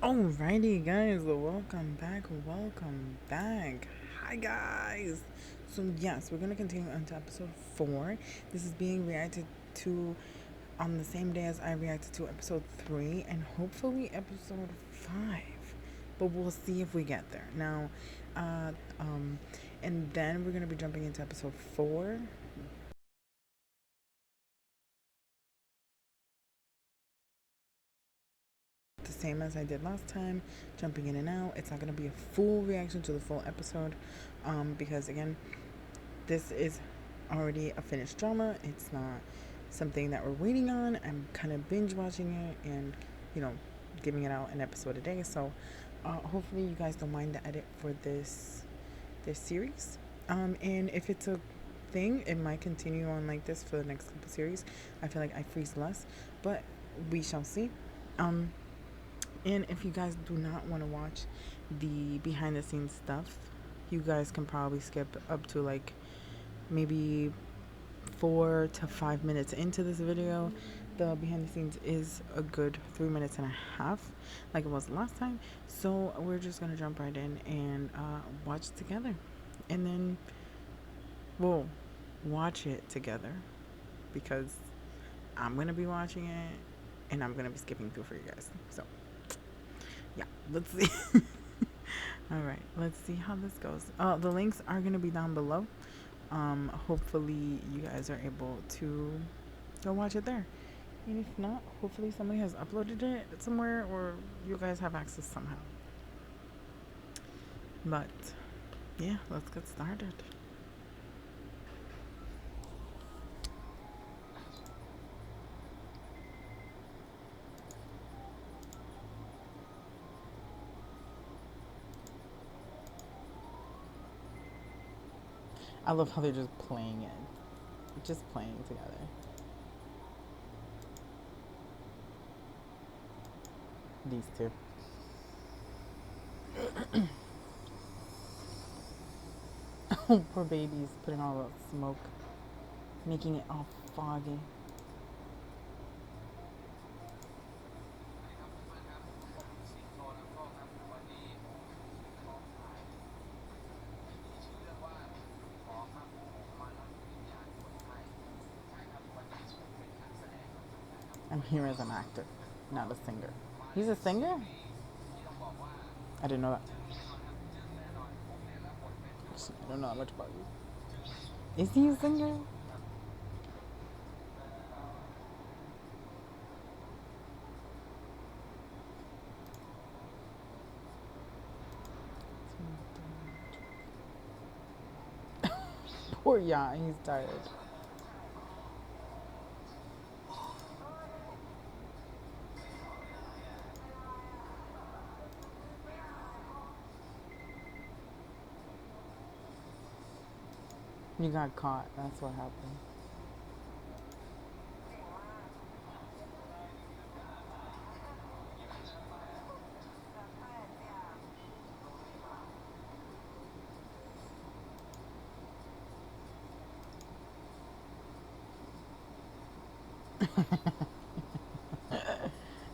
Alrighty, guys, welcome back. Welcome back. Hi, guys. So, yes, we're going to continue on to episode 4. This is being reacted to on the same day as I reacted to episode 3 and hopefully episode 5. But we'll see if we get there. Now, uh, um, and then we're going to be jumping into episode 4. The same as I did last time, jumping in and out. It's not going to be a full reaction to the full episode because, again, this is already a finished drama. It's not something that we're waiting on. I'm kind of binge watching it and, you know, giving it out an episode a day. So hopefully you guys don't mind the edit for this series. And if it's a thing, it might continue on like this for the next couple series. I feel like I freeze less, but we shall see. Um, and if you guys do not want to watch the behind the scenes stuff, you guys can probably skip up to like maybe 4 to 5 minutes into this video. The behind the scenes is a good 3 minutes and a half, like it was last time. So we're just gonna jump right in and watch it together, and then we'll watch it together because I'm gonna be watching it and I'm gonna be skipping through for you guys. So yeah, let's see. All right, let's see how this goes. The links are gonna be down below. Hopefully you guys are able to go watch it there. And if not, hopefully somebody has uploaded it somewhere or you guys have access somehow. But yeah, let's get started. I love how they're just playing it. Just playing together. These two. Oh, poor babies putting all that smoke, making it all foggy. I'm here as an actor, not a singer. He's a singer? I didn't know that. I don't know much about you. Is he a singer? Poor yeah, he's tired. You got caught. That's what happened.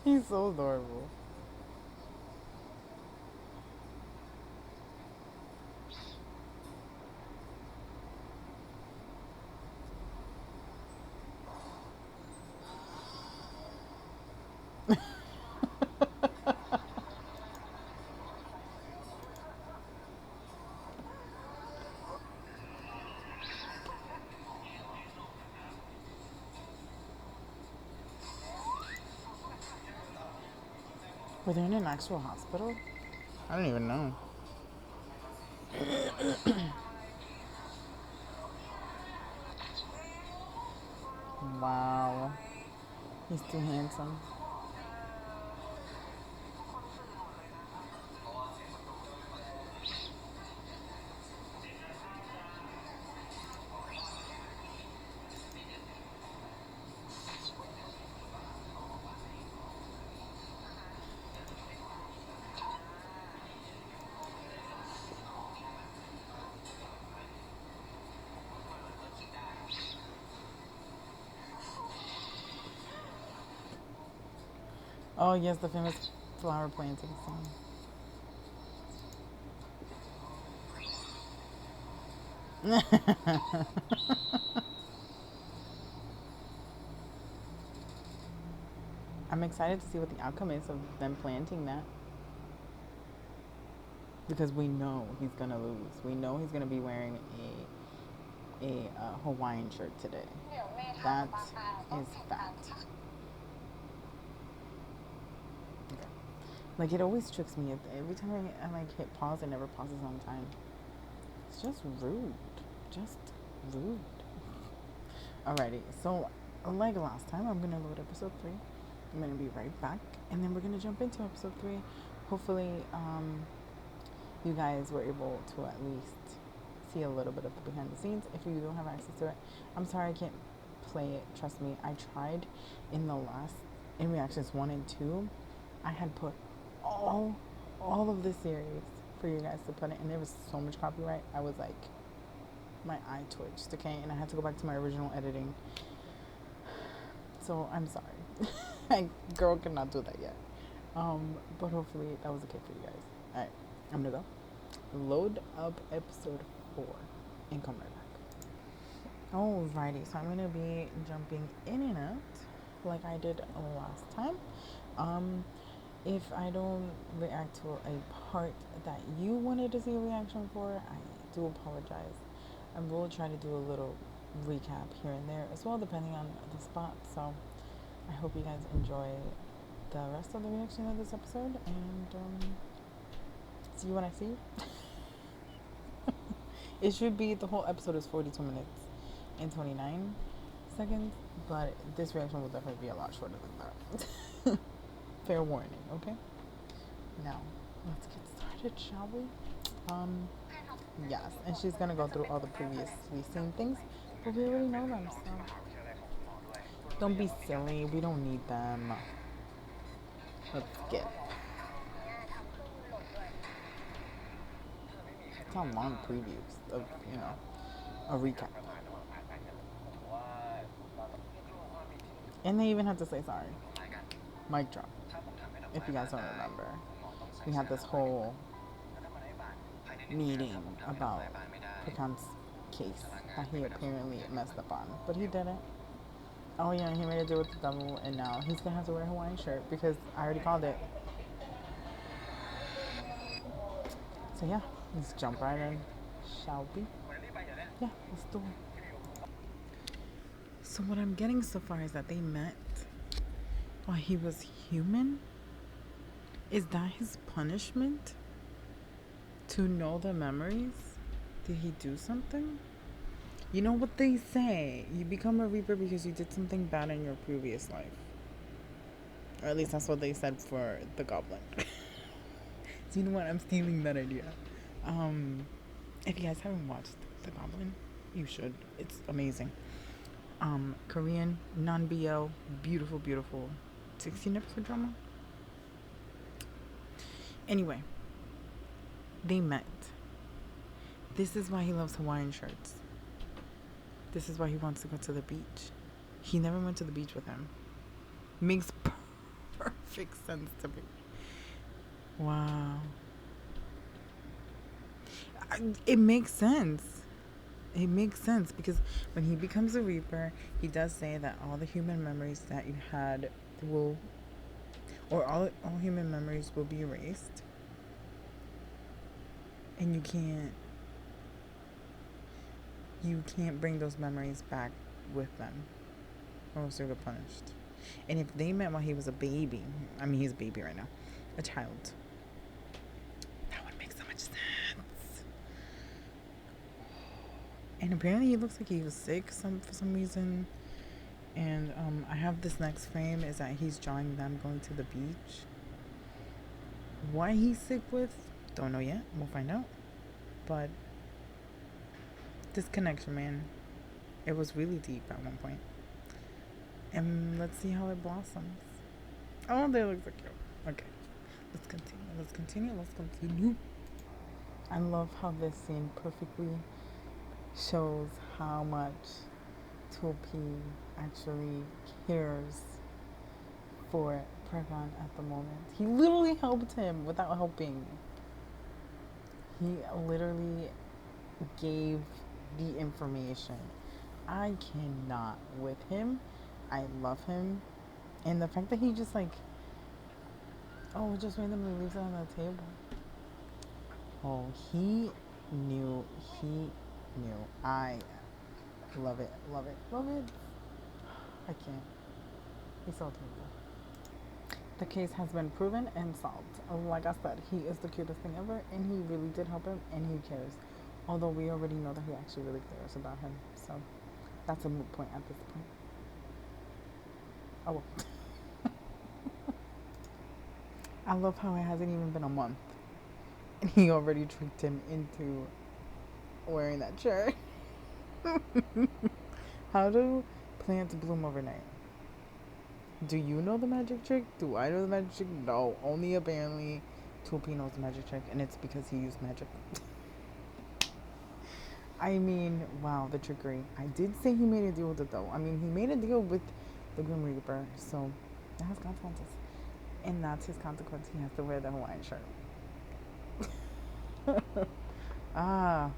He's so adorable. Were they in an actual hospital? I don't even know. Wow. He's too handsome. Oh, yes, the famous flower planting scene. I'm excited to see what the outcome is of them planting that. Because we know he's gonna lose. We know he's gonna be wearing a Hawaiian shirt today. That is fact. Okay. Like it always tricks me. Every time I like hit pause, it never pauses on time. It's just rude. Just rude. Alrighty. So like last time, I'm gonna load episode 3. I'm gonna be right back, and then we're gonna jump into episode 3. Hopefully, you guys were able to at least see a little bit of the behind the scenes. If you don't have access to it, I'm sorry I can't play it. Trust me, I tried in reactions 1 and 2. I had put all of the series for you guys to put it, and there was so much copyright. I was like, my eye twitched, okay, and I had to go back to my original editing. So I'm sorry. Girl cannot do that yet. But hopefully that was okay for you guys. Alright, I'm gonna go load up episode 4 and come right back. Alrighty, so I'm gonna be jumping in and out like I did last time. If I don't react to a part that you wanted to see a reaction for, I do apologize. I will try to do a little recap here and there as well, depending on the spot. So I hope you guys enjoy the rest of the reaction of this episode, and see you when I see you. It should be, the whole episode is 42 minutes and 29 seconds, but this reaction will definitely be a lot shorter than that. Fair warning, okay? Now, let's get started, shall we? Yes, and she's gonna go through all the previously seen things, but we already know them, so don't be silly. We don't need them. Let's skip. It's not long previews of, a recap. And they even have to say sorry. Mic drop. If you guys don't remember, we had this whole meeting about Pecan's case that he apparently messed up on, but he didn't. Oh yeah, he made a deal with the devil, and now he's gonna have to wear a Hawaiian shirt because I already called it. So yeah, let's jump right in, shall we? Yeah, let's do it. So what I'm getting so far is that they met while he was human. Is that his punishment? To know the memories? Did he do something? You know what they say, you become a reaper because you did something bad in your previous life. Or at least that's what they said for the goblin. So you know what, I'm stealing that idea. If you guys haven't watched the goblin, you should. It's amazing. Korean, non-BL, beautiful 16 episode drama. Anyway, they met. This is why he loves Hawaiian shirts. This is why he wants to go to the beach. He never went to the beach with him. Makes perfect sense to me. Wow. It makes sense. It makes sense because when he becomes a Reaper, he does say that all the human memories that you had all human memories will be erased. And you can't bring those memories back with them, or else you'll get punished. And if they met while he was a baby, I mean, he's a baby right now, a child, that would make so much sense. And apparently he looks like he was sick for some reason. And I have this next frame is that he's drawing them going to the beach. Why he's sick with, don't know yet. We'll find out. But this connection, man, it was really deep at one point. And let's see how it blossoms. Oh, they look so cute. Okay, let's continue. I love how this scene perfectly shows how much 2P actually cares for pregnant at the moment. He literally helped him without helping. He literally gave the information. I cannot with him. I love him. And the fact that he just like, oh, just randomly leaves it on the table. Oh, he knew. He knew. I love it. Love it. Love it. I can't. He's so adorable. The case has been proven and solved. Like I said, he is the cutest thing ever, and he really did help him, and he cares. Although we already know that he actually really cares about him, so that's a moot point at this point. Oh well. I love how it hasn't even been a month, and he already tricked him into wearing that shirt. How do plants bloom overnight? Do you know the magic trick? Do I know the magic trick? No. Only apparently Toopy knows the magic trick, and it's because he used magic. I mean, wow, the trickery. I did say he made a deal with it, though. I mean, he made a deal with the Grim Reaper, so that has consequences. And that's his consequence. He has to wear the Hawaiian shirt. Ah.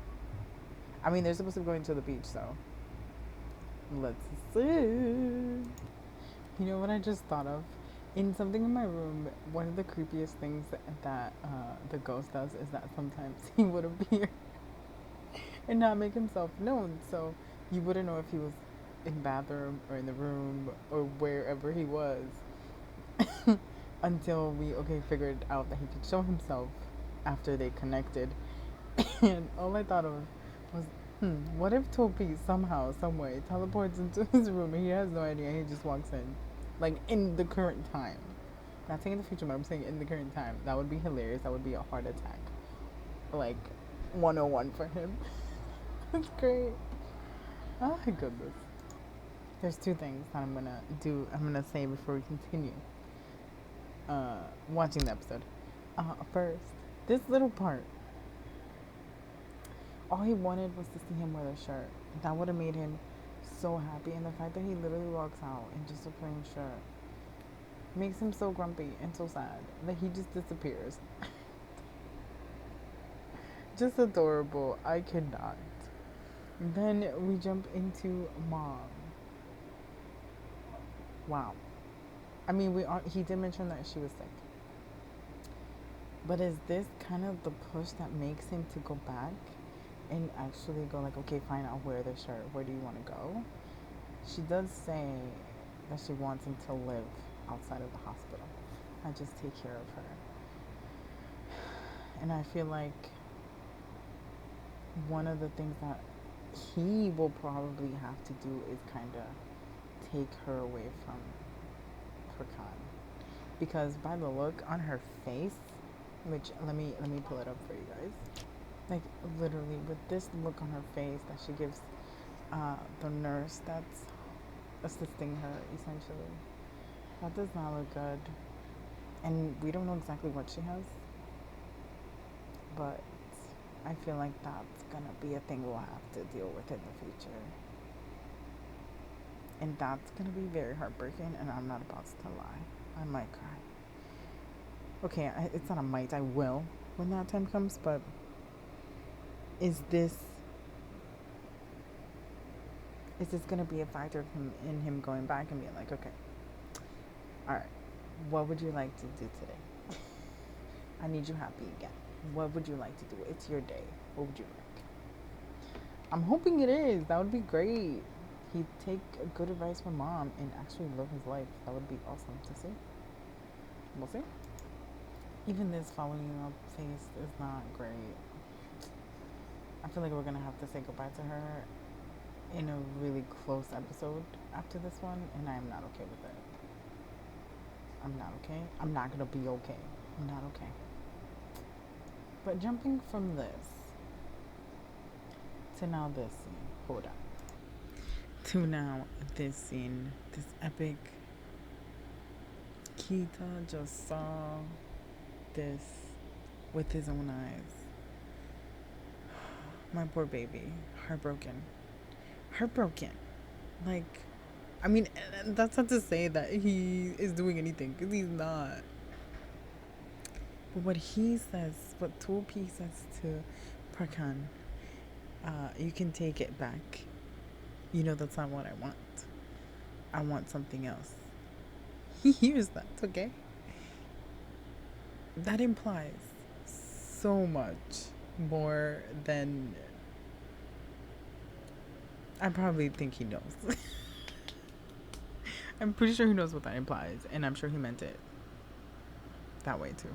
I mean, they're supposed to be going to the beach, so let's see. You know what I just thought of? In something in my room, one of the creepiest things that the ghost does is that sometimes he would appear and not make himself known. So you wouldn't know if he was in the bathroom or in the room or wherever he was until we figured out that he could show himself after they connected. And all I thought of was, what if Topi somehow, some way, teleports into his room and he has no idea, he just walks in, like in the current time. Not saying in the future, but I'm saying in the current time. That would be hilarious. That would be a heart attack, like 101 for him. That's great. Oh my goodness. There's two things that I'm gonna say before we continue watching the episode. First, this little part. All he wanted was to see him wear the shirt. That would have made him so happy. And the fact that he literally walks out in just a plain shirt makes him so grumpy and so sad that he just disappears. Just adorable. I cannot. Then we jump into Mom. Wow. I mean, he did mention that she was sick. But is this kind of the push that makes him to go back and actually go like, okay, fine, I'll wear the shirt. Where do you want to go? She does say that she wants him to live outside of the hospital. I just take care of her. And I feel like one of the things that he will probably have to do is kind of take her away from Furkan. Because by the look on her face, which let me pull it up for you guys. Like literally with this look on her face that she gives the nurse that's assisting her essentially, that does not look good. And we don't know exactly what she has, but I feel like that's gonna be a thing we'll have to deal with in the future. And that's gonna be very heartbreaking, and I'm not about to lie. I might cry. Okay, it's not a might, I will when that time comes, but is this gonna be a factor in him going back and being like, okay, alright, what would you like to do today? I need you happy again. What would you like to do? It's your day. What would you like? I'm hoping it is. That would be great. He'd take good advice from Mom and actually live his life. That would be awesome to see. We'll see. Even this following up face is not great. I feel like we're gonna have to say goodbye to her in a really close episode after this one, and I'm not okay with it. I'm not okay. I'm not gonna be okay. I'm not okay. But jumping from this to now this scene, hold on. To now this scene, this epic. Kita just saw this with his own eyes. My poor baby, heartbroken. Like, I mean, that's not to say that he is doing anything, because he's not. But what he says, what Topi says to Prakan, you can take it back. You know, that's not what I want. I want something else. He hears that, okay? That implies so much more than I probably think he knows. I'm pretty sure he knows what that implies, and I'm sure he meant it that way too.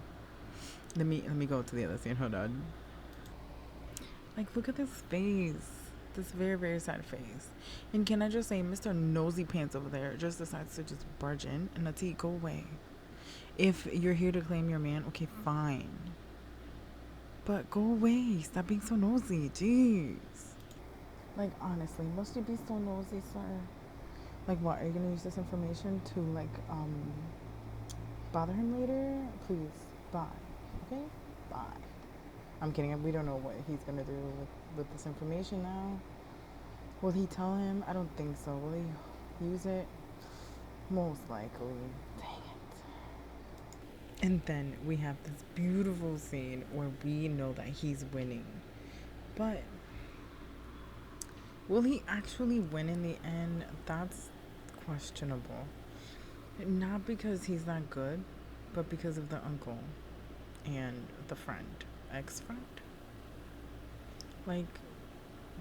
Let me go to the other scene. Hold on. Like, look at this face. This very, very sad face. And can I just say, Mr. Nosy Pants over there just decides to just barge in and Nati, go away. If you're here to claim your man, okay, fine. But go away. Stop being so nosy. Jeez. Like, honestly, must you be so nosy, sir? Like, what? Are you gonna use this information to, like, bother him later? Please, bye. Okay? Bye. I'm kidding. We don't know what he's gonna do with this information now. Will he tell him? I don't think so. Will he use it? Most likely. Dang it. And then we have this beautiful scene where we know that he's winning. But will he actually win in the end? That's questionable. Not because he's not good, but because of the uncle and the friend, ex-friend. Like,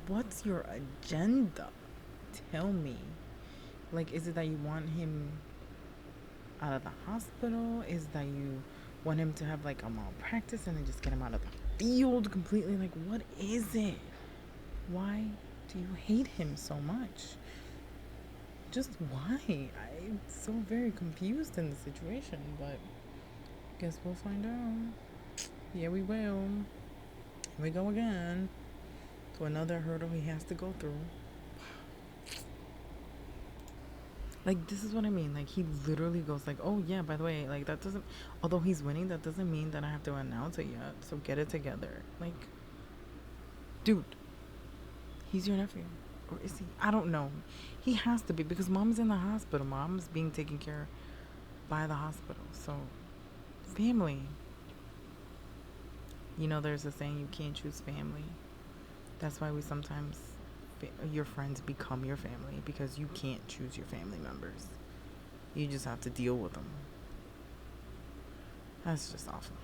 what's your agenda? Tell me. Like, is it that you want him out of the hospital? Is that you want him to have like a malpractice and then just get him out of the field completely? Like, what is it? Why do you hate him so much? Just why? I'm so very confused in the situation, but guess we'll find out. Yeah, we will. Here we go again. To another hurdle he has to go through. Like, this is what I mean. Like, he literally goes like, oh yeah, by the way, like, that doesn't, although he's winning, that doesn't mean that I have to announce it yet, so get it together. Like, dude, he's your nephew. Or is he? I don't know. He has to be, because mom's in the hospital. Mom's being taken care of by the hospital. So, family. You know, there's a saying, you can't choose family. That's why we sometimes, your friends become your family, because you can't choose your family members. You just have to deal with them. That's just awful.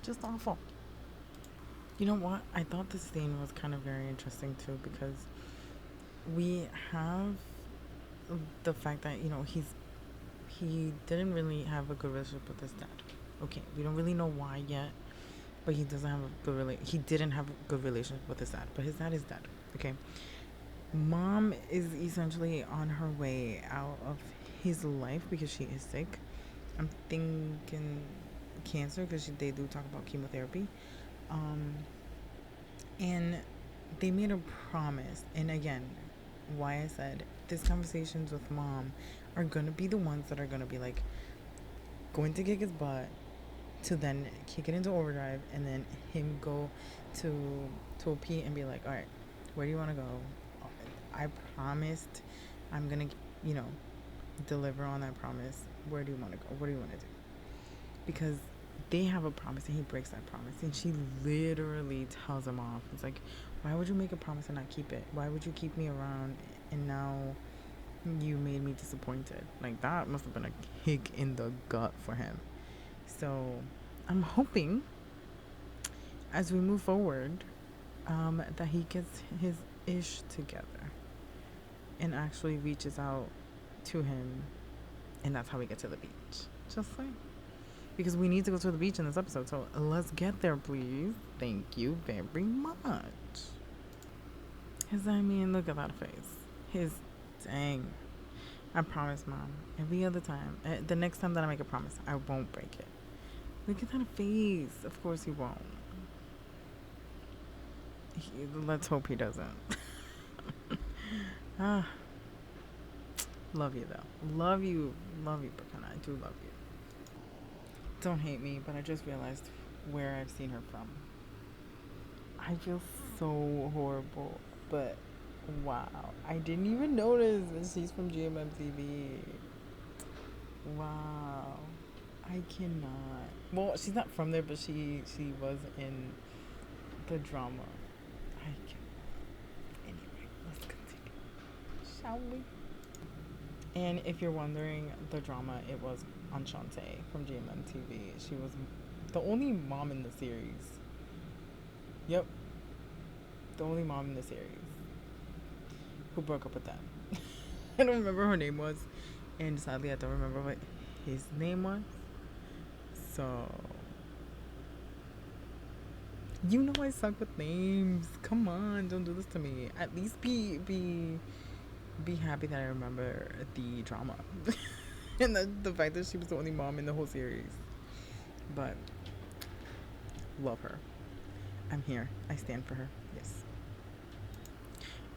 Just awful. You know what? I thought this scene was kind of very interesting too, because we have the fact that, you know, he didn't really have a good relationship with his dad. Okay, we don't really know why yet, but he doesn't have a good he didn't have a good relationship with his dad, but his dad is dead. Okay, mom is essentially on her way out of his life because she is sick. I'm thinking cancer, because they do talk about chemotherapy. And they made a promise, and again, why I said these conversations with mom are gonna be the ones that are gonna be like going to kick his butt, to then kick it into overdrive, and then him go to a P and be like, all right, where do you want to go? I promised I'm gonna, you know, deliver on that promise. Where do you want to go? What do you want to do? Because they have a promise and he breaks that promise, and she literally tells him off. It's like, why would you make a promise and not keep it? Why would you keep me around and now you made me disappointed? Like, that must have been a kick in the gut for him. So I'm hoping as we move forward that he gets his ish together and actually reaches out to him, and that's how we get to the beach. Just like, because we need to go to the beach in this episode, so let's get there, please. Thank you very much. Because, I mean, look at that face. Dang. I promise, mom, every other time, the next time that I make a promise, I won't break it. Look at that face. Of course he won't. Let's hope he doesn't. Love you, though. Love you, Bakana. I do love you. Don't hate me, but I just realized where I've seen her from. I feel so horrible, but Wow. I didn't even notice that she's from GMMTV. Wow. I cannot. Well, she's not from there, but she was in the drama. I can. Anyway, let's continue, shall we? And if you're wondering, the drama, it was Enchante from GMMTV. She was the only mom in the series. Yep, the only mom in the series who broke up with them. I don't remember her name was, and sadly, I don't remember what his name was. So, you know I suck with names. Come on, don't do this to me. At least be happy that I remember the drama and the fact that she was the only mom in the whole series. But love her. I'm here. I stand for her. Yes.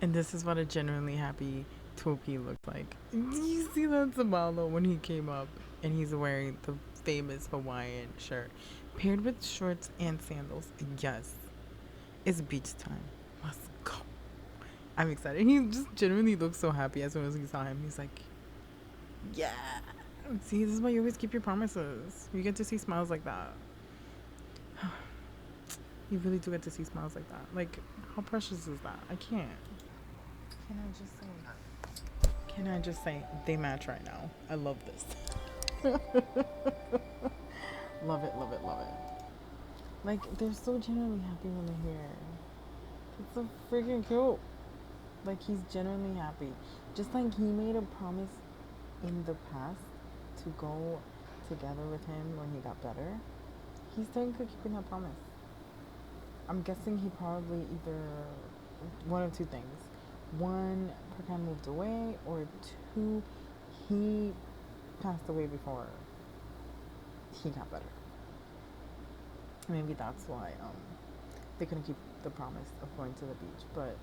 And this is what a genuinely happy Toki looked like. You see that Zabalo when he came up and he's wearing the famous Hawaiian shirt paired with shorts and sandals. Yes. It's beach time. Let's go. I'm excited. He just genuinely looks so happy as soon as he saw him. He's like, yeah. See, this is why you always keep your promises. You get to see smiles like that. You really do get to see smiles like that. Like, how precious is that? I can't. Can I just say? Can I just say they match right now? I love this. Love it, love it, love it. Like, they're so genuinely happy when they're here. It's so freaking cute. Like, he's genuinely happy. Just like he made a promise in the past to go together with him when he got better. He's technically keeping that promise. I'm guessing he probably either one of two things. One, Perkan moved away, or two, he passed away before he got better. Maybe that's why they couldn't keep the promise of going to the beach. But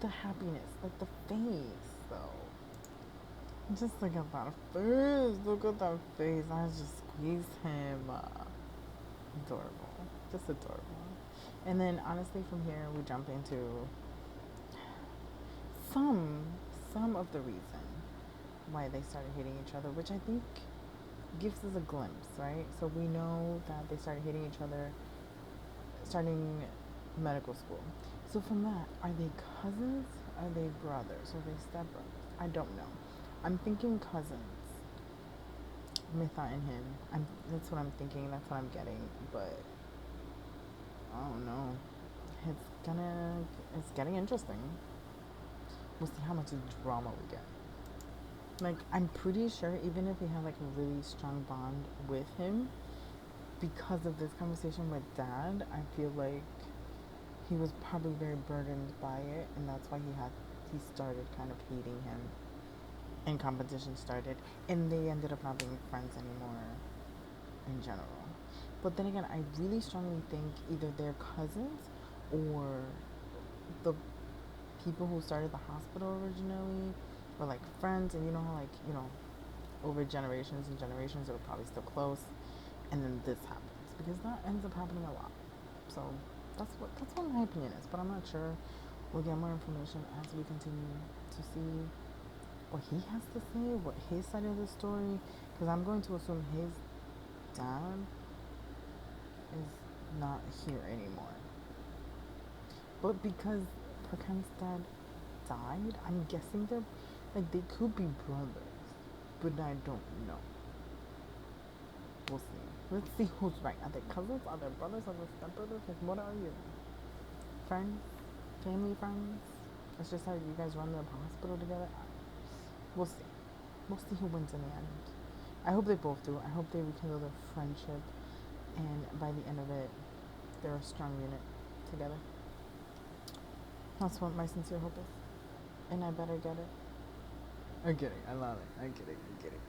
the happiness, like the face, though. Just look at that face. Look at that face. I just squeezed him. Adorable. Just adorable. And then honestly from here we jump into some of the reason why they started hating each other, which I think gives us a glimpse, right? So we know that they started hating each other starting medical school. So from that, are they cousins? Are they brothers? Are they stepbrothers? I don't know. I'm thinking cousins. Mitha and him. That's what I'm thinking. That's what I'm getting. But I don't know. It's getting interesting. We'll see how much drama we get. Like, I'm pretty sure even if we have like a really strong bond with him, because of this conversation with Dad, I feel like he was probably very burdened by it, and that's why he started kind of hating him, and competition started, and they ended up not being friends anymore in general. But then again, I really strongly think either they're cousins or the people who started the hospital originally were like friends, and you know how like, you know, over generations and generations they were probably still close, and then this happens because that ends up happening a lot. So that's what my opinion is, but I'm not sure. We'll get more information as we continue to see what he has to say, what his side of the story, because I'm going to assume his dad is not here anymore. But because Perkan's dad died, I'm guessing they're like they could be brothers, but I don't know. We'll see. Let's see who's right. Are they cousins? Are they brothers? Are they stepbrothers? Like, what are you? Friends? Family friends? It's just how you guys run the hospital together. We'll see. We'll see who wins in the end. I hope they both do. I hope they rekindle their friendship, and by the end of it, they're a strong unit together. That's what my sincere hope is. And I better get it. I'm kidding. I love it. I'm kidding. I'm kidding.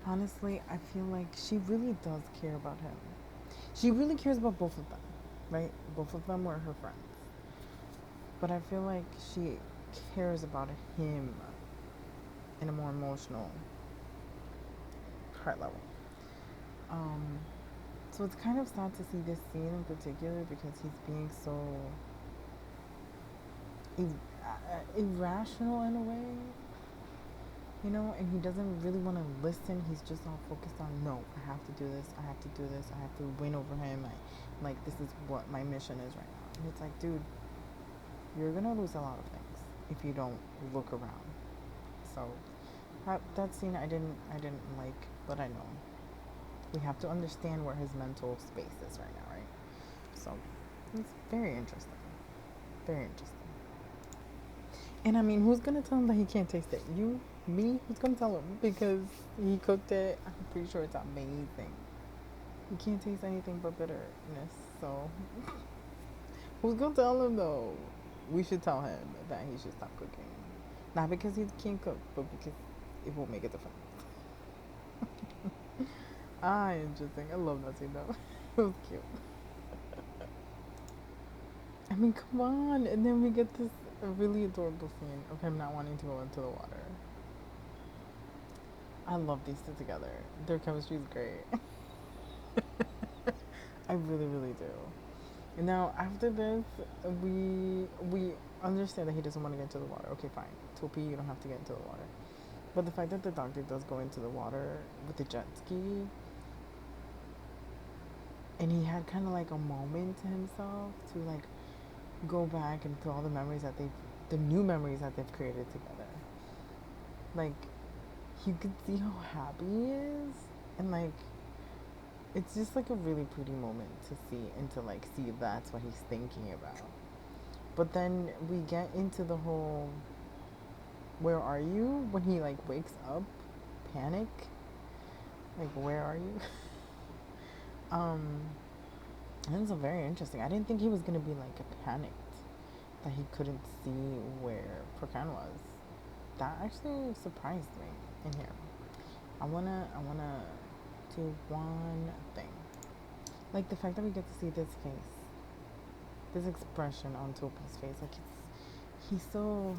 Honestly, I feel like she really does care about him. She really cares about both of them, right? Both of them were her friends. But I feel like she cares about him in a more emotional heart level. So it's kind of sad to see this scene in particular because he's being so irrational in a way, you know, and he doesn't really want to listen. He's just all focused on, no, I have to do this, I have to do this, I have to win over him. Like, this is what my mission is right now. And it's like, dude, you're gonna lose a lot of things if you don't look around. So that scene I didn't like, but I know we have to understand where his mental space is right now, right? So it's very interesting, very interesting. And I mean, who's gonna tell him that he can't taste it? You, me? Who's gonna tell him? Because he cooked it. I'm pretty sure it's amazing. He can't taste anything but bitterness. So who's gonna tell him though? We should tell him that he should stop cooking. Not because he can't cook, but because it won't make a difference. Interesting. I love that scene though. It was cute. I mean, come on. And then we get this really adorable scene of him not wanting to go into the water. I love these two together. Their chemistry is great. I really, really do. And now after this, we understand that he doesn't want to get into the water. Okay, fine. Topi, you don't have to get into the water. But the fact that the doctor does go into the water with the jet ski, and he had kind of like a moment to himself to like go back and to all the memories that the new memories that they've created together. Like, you could see how happy he is, and like, it's just like a really pretty moment to see and to like see that's what he's thinking about. But then we get into the whole, where are you? When he like wakes up, panic. Like, where are you? And it's very interesting. I didn't think he was gonna be like panicked that he couldn't see where Prokan was. That actually surprised me in here. I wanna do one thing. Like the fact that we get to see this face, this expression on Topi's face. Like he's so,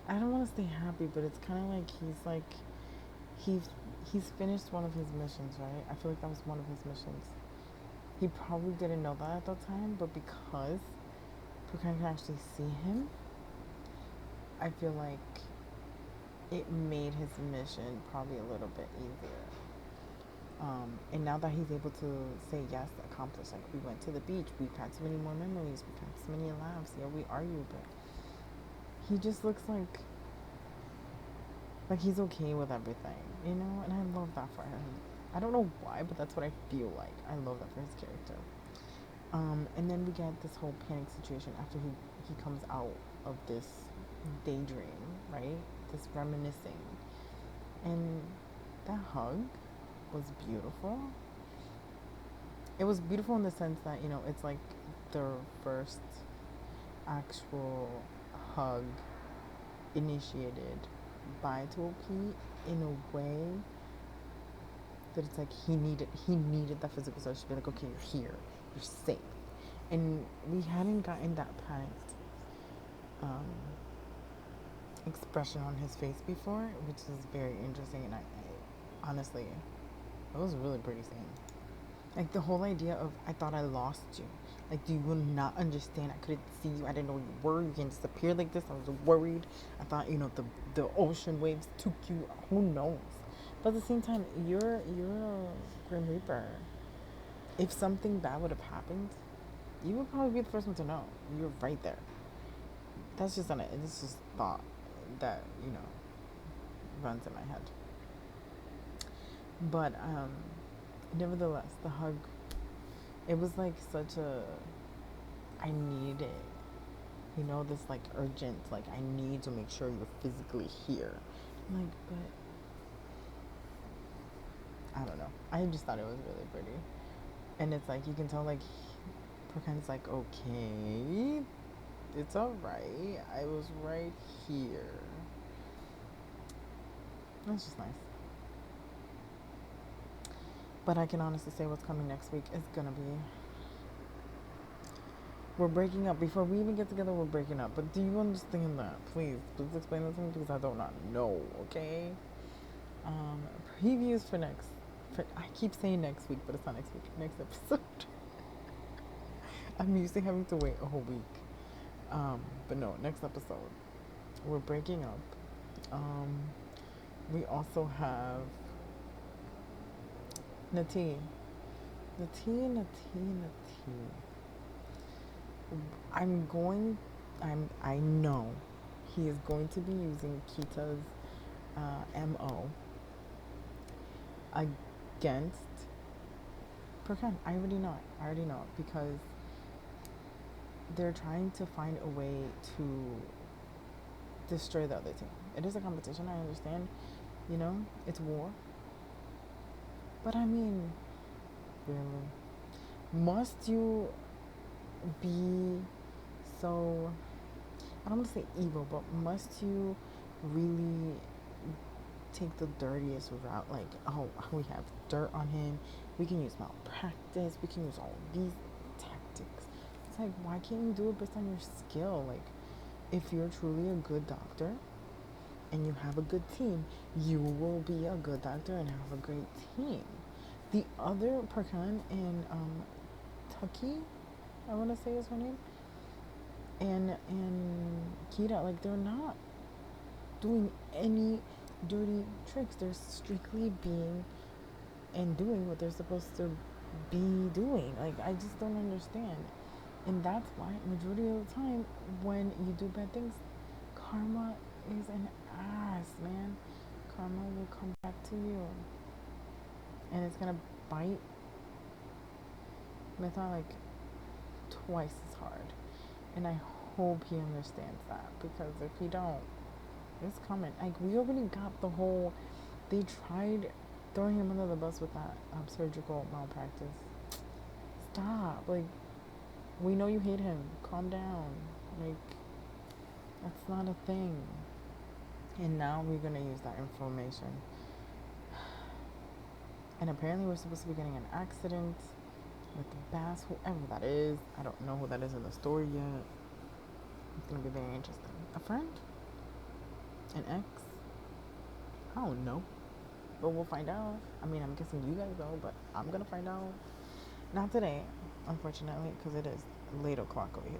I don't want to say happy, but it's kind of like he's finished one of his missions, right? I feel like that was one of his missions. He probably didn't know that at the time, but because Prokan can actually see him, I feel like it made his mission probably a little bit easier. And now that he's able to say yes, accomplished, like we went to the beach, we've had so many more memories, we've had so many laughs, yeah, we argued, but he just looks like he's okay with everything, you know, and I love that for him. I don't know why, but that's what I feel like. I love that for his character. And then we get this whole panic situation after he comes out of this daydream, right? This reminiscing. And that hug was beautiful. It was beautiful in the sense that, you know, it's like their first actual hug initiated by Topi in a way that it's like he needed that physical touch to be like, okay, you're here, you're safe. And we hadn't gotten that panicked expression on his face before, which is very interesting. And I honestly, it was a really pretty scene. Like the whole idea of, I thought I lost you. Like, do you not understand? I couldn't see you. I didn't know you were. You can disappear like this. I was worried. I thought, you know, the ocean waves took you. Who knows? But at the same time, you're a Grim Reaper. If something bad would have happened, you would probably be the first one to know. You're right there. That's just it's just thought that, you know, runs in my head. But nevertheless, the hug, it was like such a, I need it. You know, this like urgent, like I need to make sure you're physically here. I'm like, but I don't know. I just thought it was really pretty. And it's like, you can tell like, Prokan's like, okay, it's alright. I was right here. That's just nice. But I can honestly say what's coming next week is gonna be, we're breaking up. Before we even get together, we're breaking up. But do you understand that? Please explain that to me because I do not know, okay? Previews for I keep saying next week, but it's not next week. Next episode. I'm used to having to wait a whole week. But no, next episode, we're breaking up. Um, we also have Nati. Nati. I'm going. I know he is going to be using Kita's MO against Perkan. I already know it. Because they're trying to find a way to destroy the other team. It is a competition, I understand. You know, it's war. But I mean, really, must you be so, I don't want to say evil, but must you really take the dirtiest route? Like, oh, we have dirt on him, we can use malpractice, we can use all these tactics. It's like, why can't you do it based on your skill? Like, if you're truly a good doctor and you have a good team, you will be a good doctor and have a great team. The other Parkan and Tucky, I want to say is her name, and Kita, like, they're not doing any dirty tricks. They're strictly being and doing what they're supposed to be doing. Like, I just don't understand. And that's why majority of the time when you do bad things, karma is an ass, man. Karma will come back to you. And it's gonna bite Method like twice as hard. And I hope he understands that, because if he don't, it's coming. Like, we already got the whole, they tried throwing him under the bus with that surgical malpractice. Stop. Like, we know you hate him. Calm down. Like, that's not a thing. And now we're gonna use that information. And apparently we're supposed to be getting an accident with the bass, whoever that is. I don't know who that is in the story yet. It's gonna be very interesting. A friend? An ex? I don't know. But we'll find out. I mean, I'm guessing you guys know, but I'm gonna find out. Not today, unfortunately, because it is late o'clock over here.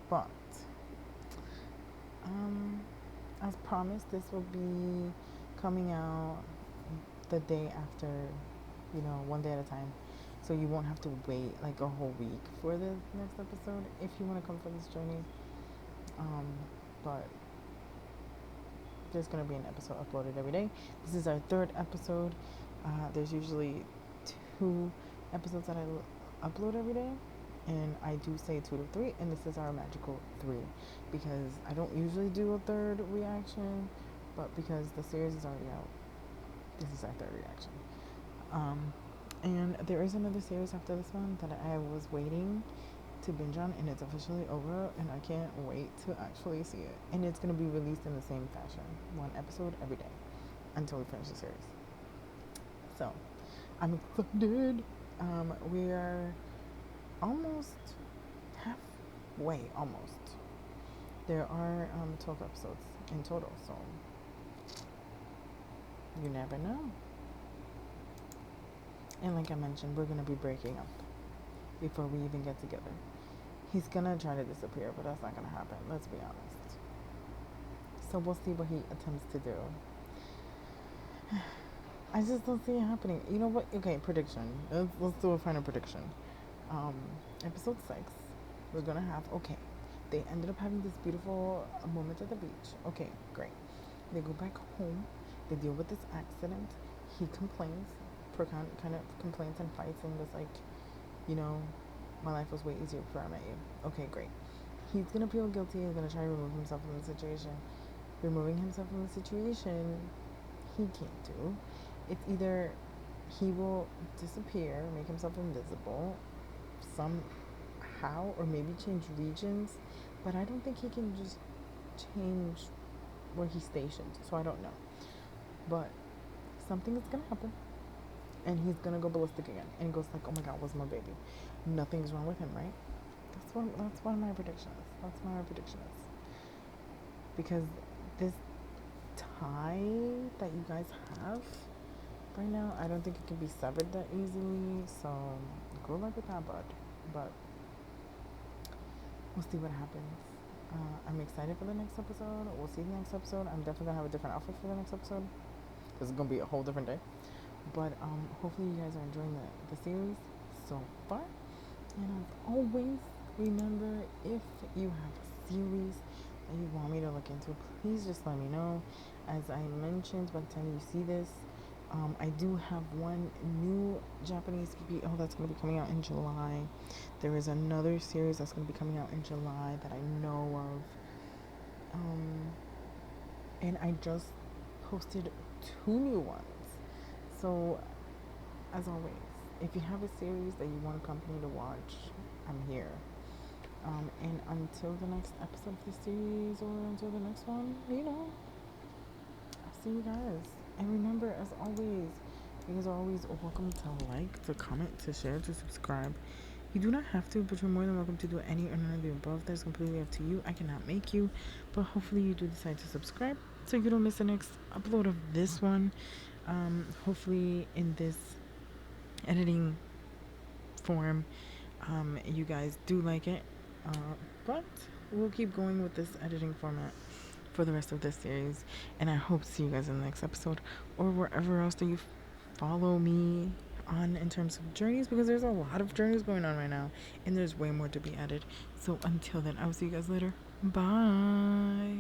But as promised, this will be coming out the day after, one day at a time. So you won't have to wait like a whole week for the next episode if you want to come for this journey. But there's going to be an episode uploaded every day. This is our third episode. There's usually 2 episodes that I upload every day. And I do say 2 to 3, and this is our magical 3, because I don't usually do a third reaction, but because the series is already out, this is our third reaction. And there is another series after this one that I was waiting to binge on, and it's officially over, and I can't wait to actually see it. And it's going to be released in the same fashion, 1 episode every day until we finish the series. So I'm excited. We are almost halfway. There are 12 episodes in total, so you never know. And like I mentioned, we're gonna be breaking up before we even get together. He's gonna try to disappear, but that's not gonna happen, let's be honest. So we'll see what he attempts to do. I just don't see it happening. You know what? Okay, prediction. Let's do a final prediction. Episode 6, we're gonna have, they ended up having this beautiful moment at the beach. Okay, great. They go back home, they deal with this accident, he complains, kind of complains and fights and was like, my life was way easier before I met you. Okay, great. He's gonna feel guilty, he's gonna try to remove himself from the situation. Removing himself from the situation, he can't do. It's either he will disappear, make himself invisible, somehow, or maybe change regions, but I don't think he can just change where he's stationed, so I don't know. But something is gonna happen, and he's gonna go ballistic again, and he goes like, oh my god, what's my baby? Nothing's wrong with him, right? That's what my prediction is. That's what my prediction is. Because this tie that you guys have right now, I don't think it can be severed that easily, so good luck with that, bud. But we'll see what happens. I'm excited for the next episode. We'll see the next episode. I'm definitely gonna have a different outfit for the next episode because it's gonna be a whole different day. But hopefully you guys are enjoying the series so far. And as always, remember, if you have a series that you want me to look into, please just let me know. As I mentioned, by the time you see this, I do have one new Japanese BL that's going to be coming out in July. There is another series that's going to be coming out in July that I know of. And I just posted 2 new ones. So, as always, if you have a series that you want a company to watch, I'm here. And until the next episode of this series or until the next one, I'll see you guys. And remember, as always, you guys are always welcome to like, to comment, to share, to subscribe. You do not have to, but you're more than welcome to do any or none of the above. That's completely up to you. I cannot make you, but hopefully you do decide to subscribe so you don't miss the next upload of this one. Hopefully in this editing form, you guys do like it. But we'll keep going with this editing format for the rest of this series. And I hope to see you guys in the next episode or wherever else that you follow me on in terms of journeys, because there's a lot of journeys going on right now and there's way more to be added. So until then, I will see you guys later. Bye.